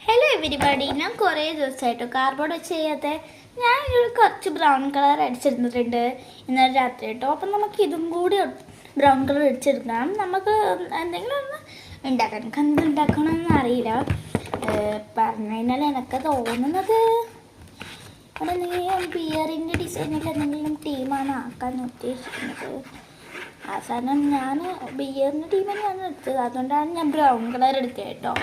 Hello everybody, ഞാൻ കുറേ ദിവസമായിട്ട് കാർഡ്ബോർഡ് വെച്ച് ചെയ്യാത്ത ഞാൻ കുറച്ച് ബ്രൗൺ കളർ അടിച്ചെടുത്തിട്ടുണ്ട് ഇന്നലെ രാത്രി കേട്ടോ. അപ്പം നമുക്ക് ഇതും കൂടി ബ്രൗൺ കളർ അടിച്ചെടുക്കണം. നമുക്ക് എന്തെങ്കിലും ഒന്ന് ഉണ്ടാക്കണം. എനിക്ക് എന്ത് ഉണ്ടാക്കണമെന്ന് അറിയില്ല. പറഞ്ഞു കഴിഞ്ഞാൽ എനിക്ക് തോന്നുന്നത് അവിടെ എന്തെങ്കിലും ബിയറിൻ്റെ ഡിസൈനിൽ എന്തെങ്കിലും ടീമാണ് ആക്കാൻ ഉദ്ദേശിക്കുന്നത്. അവസാനം ഞാൻ ബിയറിൻ്റെ ടീമാണ് ഞാൻ എടുത്തത്, അതുകൊണ്ടാണ് ഞാൻ ബ്രൗൺ കളർ എടുത്തത് കേട്ടോ.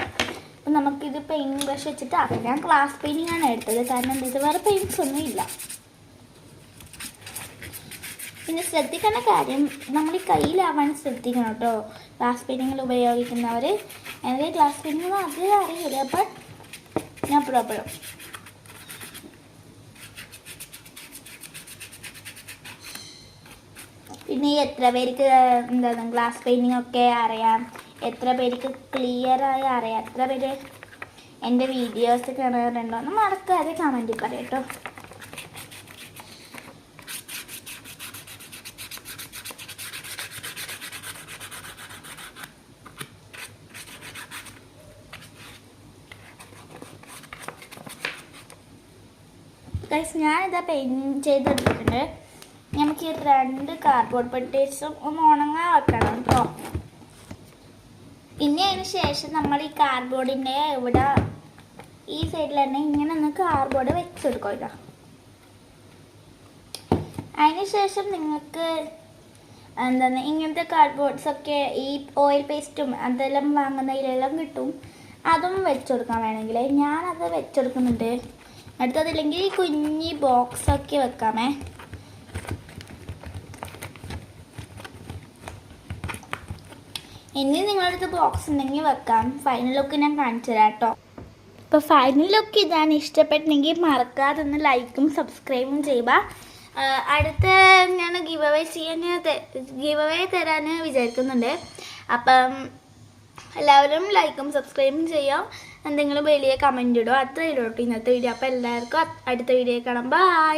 അപ്പം നമുക്കിത് പെയിൻറ്റ് ബ്രഷ് വെച്ചിട്ട് ആക്കാം. ഞാൻ ഗ്ലാസ് പെയിൻറ്റിംഗ് ആണ് എടുത്തത്, കാരണം ഇത് വേറെ പെയിൻറ്റ്സ് ഒന്നും ഇല്ല. പിന്നെ ശ്രദ്ധിക്കേണ്ട കാര്യം, നമ്മൾ ഈ കയ്യിലാവാൻ ശ്രദ്ധിക്കണം കേട്ടോ ഗ്ലാസ് പെയിൻറ്റിങ്ങിൽ ഉപയോഗിക്കുന്നവർ. എനിക്ക് ഗ്ലാസ് പെയിൻറ്റിങ് അധികം അറിയില്ല, ബട്ട് ഞാൻ പ്രോബ്ലം. പിന്നെ എത്ര പേർക്ക് എന്താണ് ഗ്ലാസ് പെയിൻറ്റിംഗ് ഒക്കെ അറിയാം, എത്ര പേർക്ക് ക്ലിയറായി അറിയാം, എത്ര പേര് എൻ്റെ വീഡിയോസ് കാണാറുണ്ടോ എന്ന് മറക്കാതെ കമൻറ്റിൽ പറയാം കേട്ടോ. ഗൈസ്, ഞാനിതാ പെയിൻറ്റ് ചെയ്തെടുത്തിട്ടുണ്ട്. നമുക്ക് ഈ 2 കാർഡ്ബോർഡ് പെട്ടീസും ഒന്ന് ഉണങ്ങാൻ വെക്കണം കേട്ടോ. പിന്നെ അതിന് ശേഷം നമ്മൾ ഈ കാർഡ്ബോർഡിൻ്റെ ഇവിടെ ഈ സൈഡിൽ തന്നെ ഇങ്ങനെ ഒന്ന് കാർഡ്ബോർഡ് വെച്ചെടുക്കുക. അതിന് ശേഷം നിങ്ങൾക്ക് എന്താണ് ഇങ്ങനത്തെ കാർഡ്ബോർഡ്സൊക്കെ ഈ ഓയിൽ പേസ്റ്റും അതെല്ലാം വാങ്ങുന്നതിലെല്ലാം കിട്ടും, അതും വെച്ചെടുക്കാൻ വേണമെങ്കിൽ ഞാനത് വെച്ചെടുക്കുന്നുണ്ട്. അടുത്തതില്ലെങ്കിൽ ഈ കുഞ്ഞി ബോക്സൊക്കെ വെക്കാമേ. ഇനി നിങ്ങളുടെ അടുത്ത് ബോക്സ് ഉണ്ടെങ്കിൽ വെക്കാം. ഫൈനൽ ലുക്ക് ഞാൻ കാണിച്ചു തരാം കേട്ടോ. ഇപ്പോൾ ഫൈനൽ ലുക്ക് ഇതാണ്. ഇഷ്ടപ്പെട്ടെങ്കിൽ മറക്കാതെ ഒന്ന് ലൈക്കും സബ്സ്ക്രൈബും ചെയ്യുക. അടുത്ത ഞാൻ ഗിവ് അവേ തരാൻ വിചാരിക്കുന്നുണ്ട്. അപ്പം എല്ലാവരും ലൈക്കും സബ്സ്ക്രൈബും ചെയ്യാം. എന്തെങ്കിലും വലിയ കമൻറ്റ് ഇടുമോ, അത്ര ഇടും കേട്ടോ ഇന്നത്തെ വീഡിയോ. അപ്പോൾ എല്ലാവർക്കും അടുത്ത വീഡിയോ കാണാം. ബൈ.